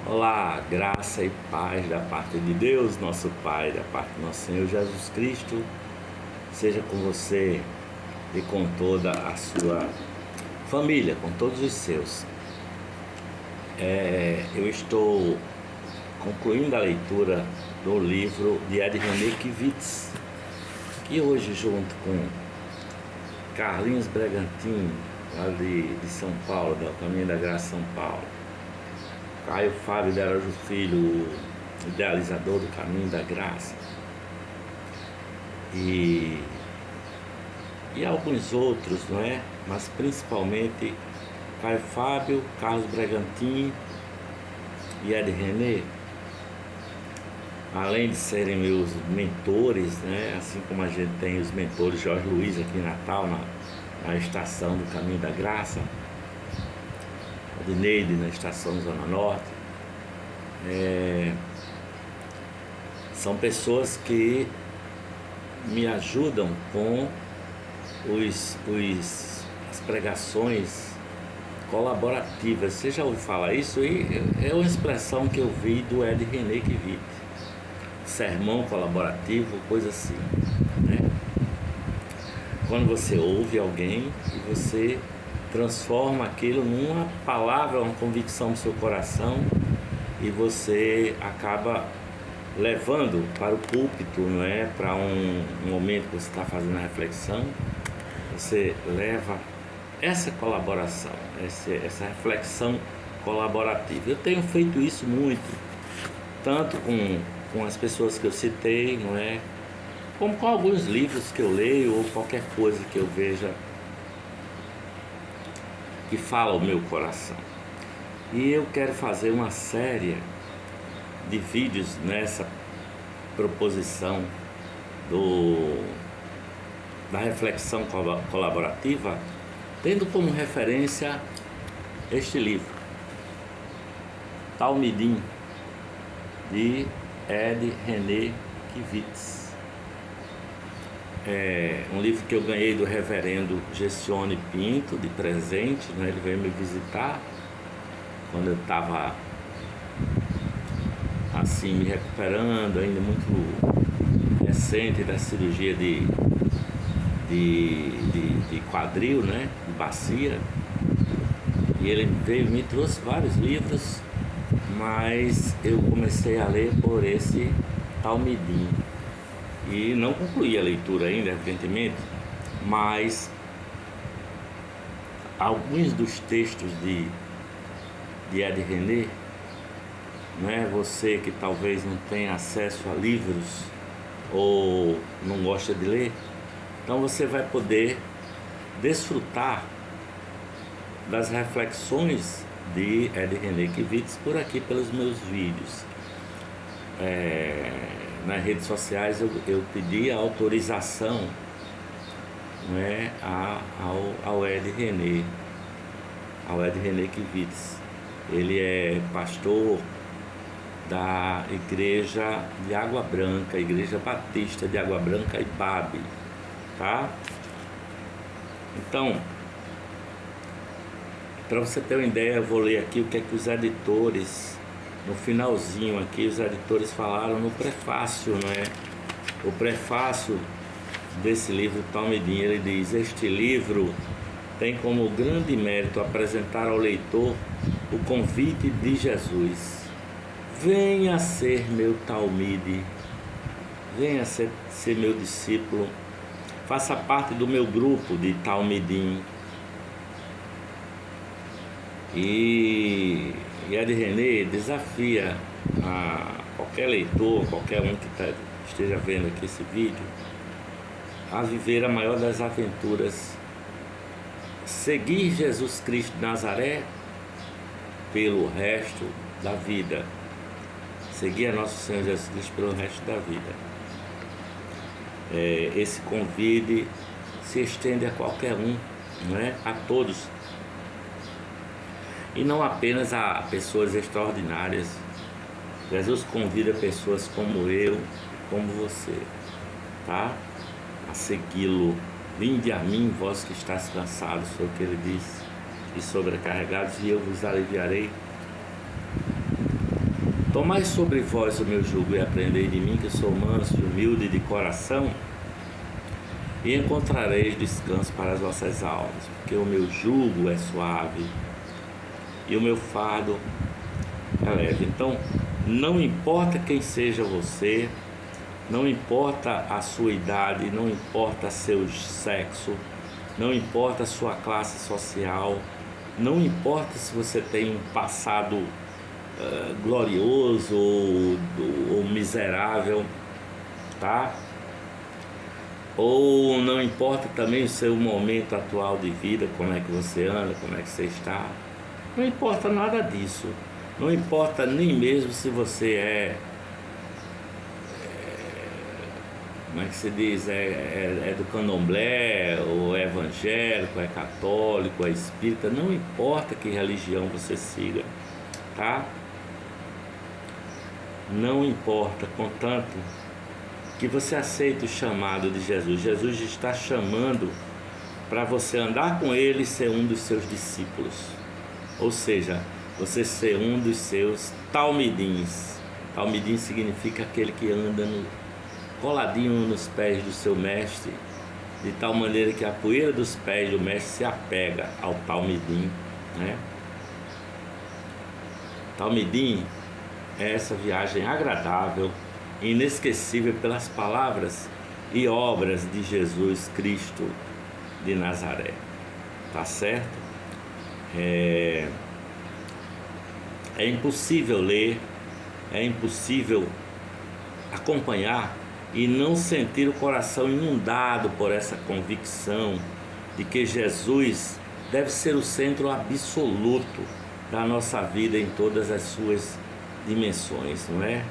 Olá, graça e paz da parte de Deus, nosso Pai, da parte do nosso Senhor Jesus Cristo, seja com você e com toda a sua família, com todos os seus. Eu estou concluindo a leitura do livro de Ed-René Kivitz, que hoje, junto com Carlinhos Bregantin, lá de São Paulo, do Caminho da Graça São Paulo, Caio Fábio de Araújo Filho, o idealizador do Caminho da Graça, e alguns outros, não é? Mas principalmente Caio Fábio, Carlos Bregantin e Ed-René, além de serem meus mentores, né? Assim como a gente tem os mentores Jorge Luiz aqui em Natal, na estação do Caminho da Graça, Adneide na estação Zona Norte, são pessoas que me ajudam com as pregações colaborativas. Você já ouviu falar isso? E é uma expressão que eu vi do Ed-René Kivitz, sermão colaborativo, coisa assim, né? Quando você ouve alguém e você transforma aquilo numa palavra, uma convicção no seu coração, e você acaba levando para o púlpito, não é? Para um momento que você está fazendo a reflexão, você leva essa colaboração, essa reflexão colaborativa. Eu tenho feito isso muito, tanto com as pessoas que eu citei, não é? Como com alguns livros que eu leio ou qualquer coisa que eu veja que fala o meu coração. E eu quero fazer uma série de vídeos nessa proposição da reflexão colaborativa, tendo como referência este livro, Talmidim, de Ed-René Kivitz. É um livro que eu ganhei do reverendo Gessione Pinto de presente, né? Ele veio me visitar quando eu estava assim me recuperando, ainda muito recente da cirurgia de quadril, né? De bacia. E ele veio me trouxe vários livros, mas eu comecei a ler por esse Talmidim. E não concluí a leitura ainda, evidentemente, mas alguns dos textos de Ed-René, não é? Você que talvez não tenha acesso a livros ou não gosta de ler, então você vai poder desfrutar das reflexões de Ed-René Kivitz por aqui pelos meus vídeos. Nas redes sociais eu pedi a autorização, não é, ao Ed-René Kivitz. Ele é pastor da igreja de Água Branca, Igreja Batista de Água Branca e Babe, tá? Então, para você ter uma ideia, eu vou ler aqui o que é que os editores, no finalzinho aqui, os editores falaram no prefácio, não é? O prefácio desse livro Talmidim, ele diz: este livro tem como grande mérito apresentar ao leitor o convite de Jesus: venha ser meu talmide, venha ser meu discípulo, faça parte do meu grupo de Talmidim. E Ed-René desafia a qualquer leitor, qualquer um que esteja vendo aqui esse vídeo, a viver a maior das aventuras: seguir Jesus Cristo de Nazaré pelo resto da vida. Seguir a nosso Senhor Jesus Cristo pelo resto da vida. Esse convite se estende a qualquer um, não é? A todos. E não apenas a pessoas extraordinárias. Jesus convida pessoas como eu, como você, tá? A segui-lo. Vinde a mim, vós que estáis cansados, foi o que ele disse, e sobrecarregados, e eu vos aliviarei. Tomai sobre vós o meu jugo e aprendei de mim, que sou manso e humilde de coração, e encontrareis descanso para as vossas almas, porque o meu jugo é suave e o meu fardo é leve. Então, não importa quem seja você, não importa a sua idade, não importa seu sexo, não importa a sua classe social, não importa se você tem um passado glorioso ou miserável, tá? Ou não importa também o seu momento atual de vida, como é que você anda, como é que você está. Não importa nada disso. Não importa nem mesmo se você como é que se diz, é do candomblé, ou é evangélico, é católico, é espírita, não importa que religião você siga, tá? Não importa, contanto que você aceite o chamado de Jesus. Jesus está chamando para você andar com Ele e ser um dos seus discípulos. Ou seja, você ser um dos seus talmidins. Talmidim significa aquele que anda coladinho nos pés do seu mestre, de tal maneira que a poeira dos pés do mestre se apega ao talmidim, né? Talmidim é essa viagem agradável, inesquecível pelas palavras e obras de Jesus Cristo de Nazaré, tá certo? É impossível ler, é impossível acompanhar e não sentir o coração inundado por essa convicção de que Jesus deve ser o centro absoluto da nossa vida em todas as suas dimensões, não é?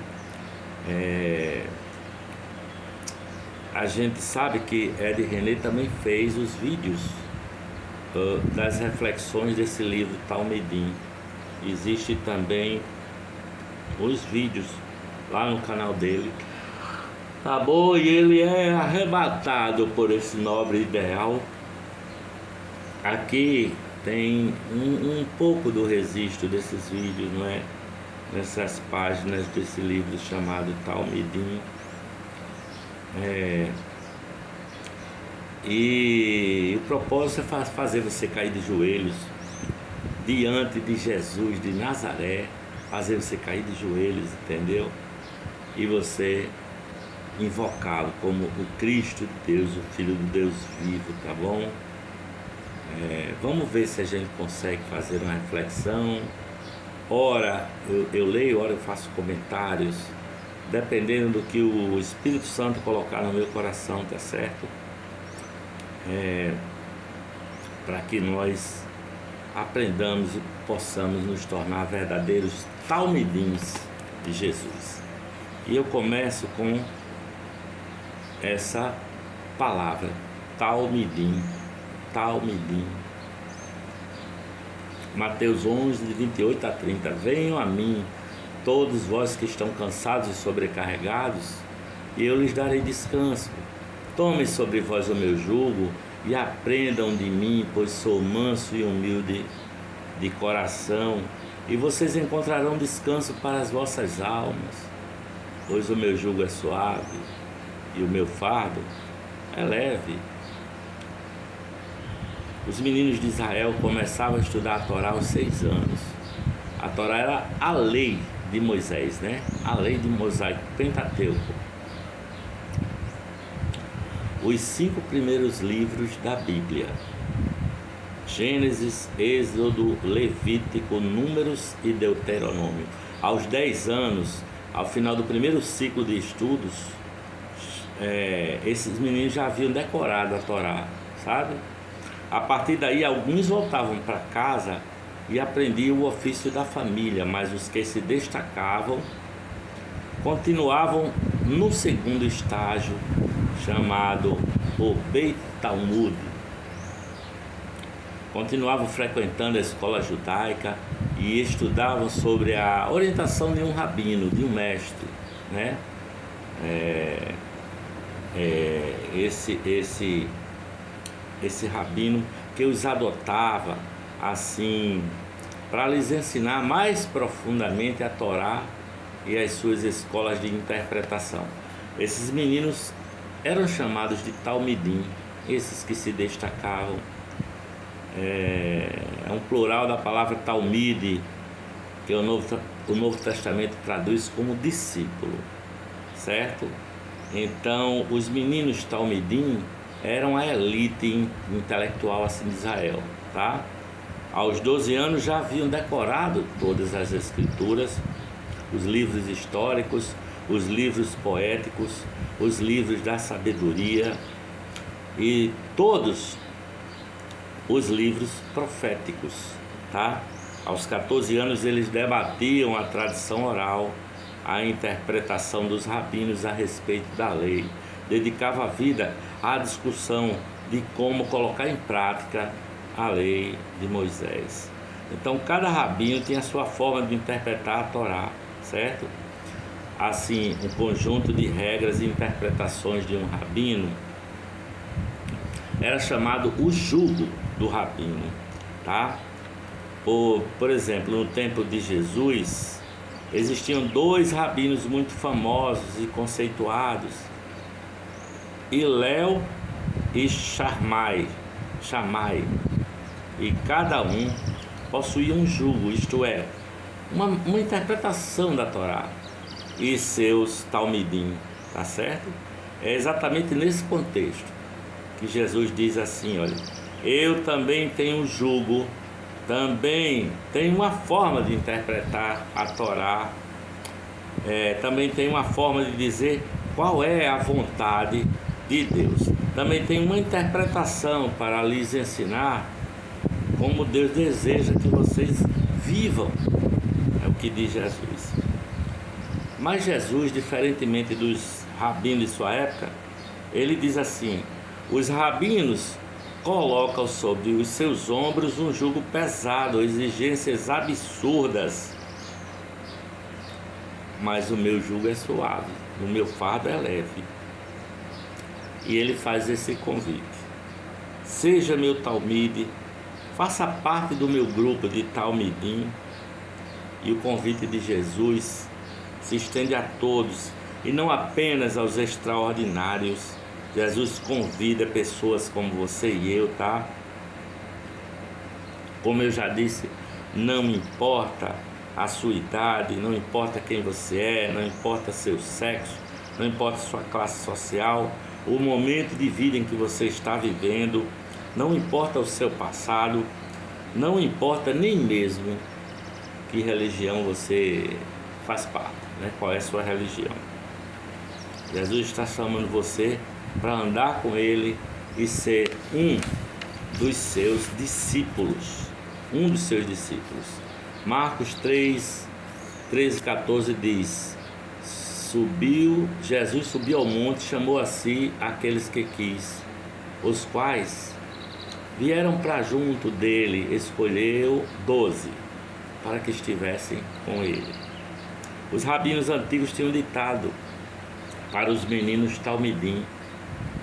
A gente sabe que Ed René também fez os vídeos das reflexões desse livro Talmidim. Existe também os vídeos lá no canal dele, tá bom? E ele é arrebatado por esse nobre ideal. Aqui tem um pouco do registro desses vídeos, não é? Nessas páginas desse livro chamado Talmidim. E o propósito é fazer você cair de joelhos diante de Jesus de Nazaré, fazer você cair de joelhos, entendeu? E você invocá-lo como o Cristo de Deus, o Filho do Deus vivo, tá bom? Vamos ver se a gente consegue fazer uma reflexão. Ora eu leio, ora eu faço comentários, dependendo do que o Espírito Santo colocar no meu coração, tá certo? Para que nós aprendamos e possamos nos tornar verdadeiros talmidins de Jesus. E eu começo com essa palavra, talmidim, talmidim. Mateus 11, de 28 a 30. Venham a mim, todos vós que estão cansados e sobrecarregados, e eu lhes darei descanso. Tomem sobre vós o meu jugo e aprendam de mim, pois sou manso e humilde de coração, e vocês encontrarão descanso para as vossas almas, pois o meu jugo é suave e o meu fardo é leve. Os meninos de Israel começavam a estudar a Torá aos 6 anos. A Torá era a lei de Moisés, né? A lei de Mosaico, Pentateuco. Os 5 primeiros livros da Bíblia: Gênesis, Êxodo, Levítico, Números e Deuteronômio. Aos 10 anos, ao final do primeiro ciclo de estudos, esses meninos já haviam decorado a Torá, sabe? A partir daí, alguns voltavam para casa e aprendiam o ofício da família, mas os que se destacavam continuavam no segundo estágio, chamado o Beit Talmud. Continuavam frequentando a escola judaica e estudavam sobre a orientação de um rabino, de um mestre, né? Esse rabino que os adotava assim para lhes ensinar mais profundamente a Torá e as suas escolas de interpretação. Esses meninos eram chamados de talmidim, esses que se destacavam. É um plural da palavra talmide, que o Novo Testamento traduz como discípulo, certo? Então, os meninos talmidim eram a elite intelectual assim de Israel, tá? Aos 12 anos já haviam decorado todas as escrituras, os livros históricos, os livros poéticos, os livros da sabedoria e todos os livros proféticos, tá? Aos 14 anos eles debatiam a tradição oral, a interpretação dos rabinos a respeito da lei, dedicava a vida à discussão de como colocar em prática a lei de Moisés. Então cada rabino tinha a sua forma de interpretar a Torá, certo? Assim, um conjunto de regras e interpretações de um rabino era chamado o jugo do rabino, tá? Por exemplo, no tempo de Jesus, existiam 2 rabinos muito famosos e conceituados, Hilel e Shammai, e cada um possuía um jugo, isto é, uma interpretação da Torá e seus talmidim, tá certo? É exatamente nesse contexto que Jesus diz assim, olha, eu também tenho um jugo, também tenho uma forma de interpretar a Torá, também tenho uma forma de dizer qual é a vontade de Deus. Também tenho uma interpretação para lhes ensinar como Deus deseja que vocês vivam, é o que diz Jesus. Mas Jesus, diferentemente dos rabinos de sua época, ele diz assim, os rabinos colocam sobre os seus ombros um jugo pesado, exigências absurdas, mas o meu jugo é suave, o meu fardo é leve. E ele faz esse convite, seja meu talmide, faça parte do meu grupo de talmidim. E o convite de Jesus se estende a todos e não apenas aos extraordinários. Jesus convida pessoas como você e eu, tá? Como eu já disse, não importa a sua idade, não importa quem você é, não importa seu sexo, não importa sua classe social, o momento de vida em que você está vivendo, não importa o seu passado, não importa nem mesmo que religião você faz parte, né? Qual é a sua religião. Jesus está chamando você para andar com ele e ser um dos seus discípulos. Marcos 3, 13 e 14 diz, Jesus subiu ao monte, chamou a si aqueles que quis, os quais vieram para junto dele, escolheu 12 para que estivessem com ele. Os rabinos antigos tinham ditado para os meninos talmidim,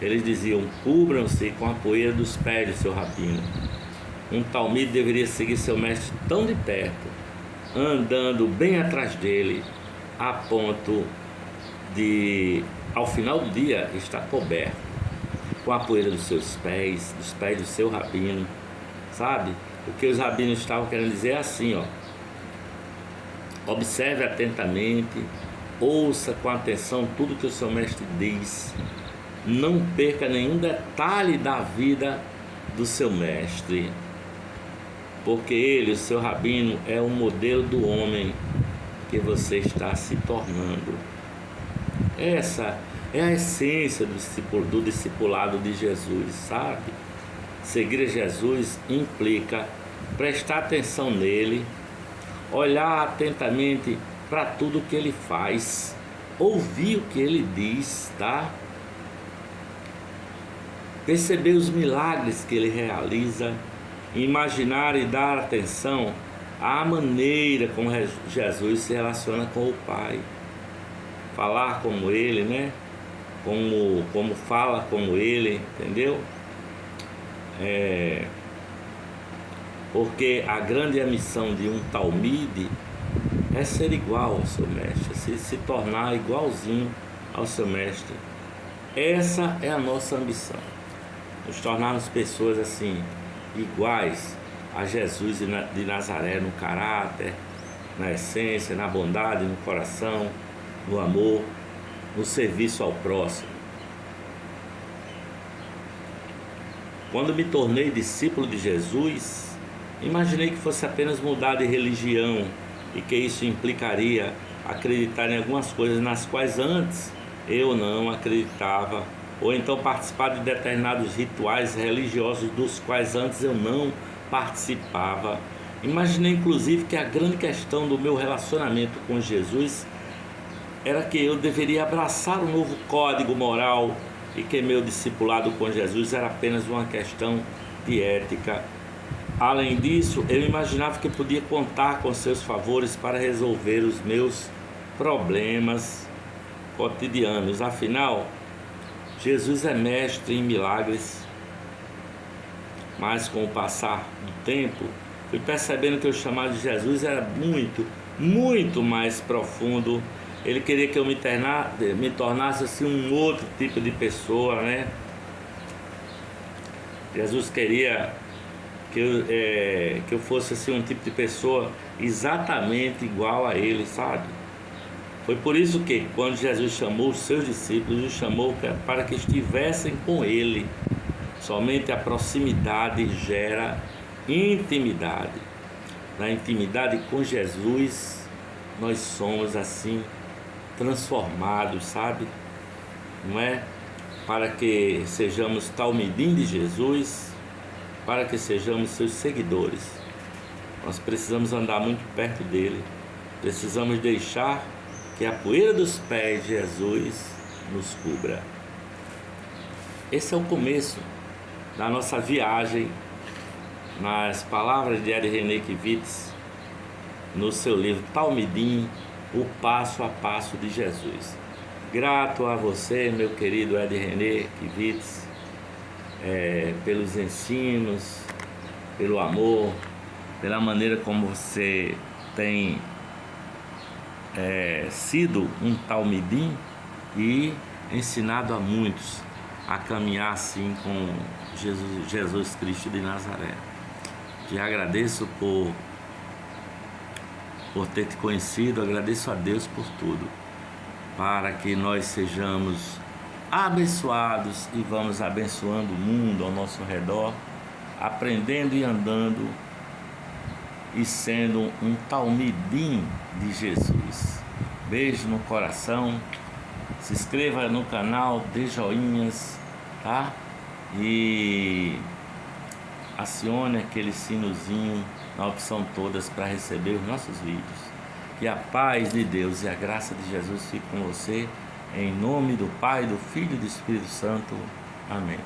eles diziam, cubram-se com a poeira dos pés de seu rabino. Um talmide deveria seguir seu mestre tão de perto, andando bem atrás dele, a ponto de, ao final do dia, estar coberto com a poeira dos seus pés, dos pés do seu rabino, sabe? O que os rabinos estavam querendo dizer é assim, ó, observe atentamente, ouça com atenção tudo que o seu mestre diz, não perca nenhum detalhe da vida do seu mestre, porque ele, o seu rabino, é o modelo do homem que você está se tornando. Essa é a essência do discipulado de Jesus, sabe? Seguir a Jesus implica prestar atenção nele, olhar atentamente para tudo que ele faz, ouvir o que ele diz, tá? Perceber os milagres que ele realiza, imaginar e dar atenção à maneira como Jesus se relaciona com o Pai, falar como ele, né? Como fala como ele, entendeu? Porque a grande missão de um talmide é ser igual ao seu mestre, se tornar igualzinho ao seu mestre. Essa é a nossa ambição, nos tornarmos pessoas assim, iguais a Jesus de Nazaré, no caráter, na essência, na bondade, no coração, no amor, no serviço ao próximo. Quando me tornei discípulo de Jesus, imaginei que fosse apenas mudar de religião e que isso implicaria acreditar em algumas coisas nas quais antes eu não acreditava, ou então participar de determinados rituais religiosos dos quais antes eu não participava. Imaginei inclusive que a grande questão do meu relacionamento com Jesus era que eu deveria abraçar um novo código moral e que meu discipulado com Jesus era apenas uma questão de ética. Além disso, eu imaginava que podia contar com seus favores para resolver os meus problemas cotidianos. Afinal, Jesus é mestre em milagres. Mas com o passar do tempo, fui percebendo que o chamado de Jesus era muito mais profundo. Ele queria que eu me tornasse assim um outro tipo de pessoa, né? Jesus queria que eu fosse assim um tipo de pessoa exatamente igual a ele, sabe? Foi por isso que quando Jesus chamou os seus discípulos, os chamou para que estivessem com ele. Somente a proximidade gera intimidade. Na intimidade com Jesus, nós somos assim transformados, sabe? Não é? Para que sejamos talmidim de Jesus, para que sejamos seus seguidores. Nós precisamos andar muito perto dele. Precisamos deixar que a poeira dos pés de Jesus nos cubra. Esse é o começo da nossa viagem nas palavras de Ed René Kivitz, no seu livro Talmidim, o passo a passo de Jesus. Grato a você, meu querido Ed René Kivitz, pelos ensinos, pelo amor, pela maneira como você tem sido um talmidim e ensinado a muitos a caminhar assim com Jesus Cristo de Nazaré. Te agradeço por ter te conhecido, agradeço a Deus por tudo, para que nós sejamos abençoados e vamos abençoando o mundo ao nosso redor, aprendendo e andando e sendo um talmidim de Jesus. Beijo no coração, se inscreva no canal, dê joinhas, tá? E acione aquele sinozinho na opção todas para receber os nossos vídeos. Que a paz de Deus e a graça de Jesus fique com você, em nome do Pai, do Filho e do Espírito Santo. Amém.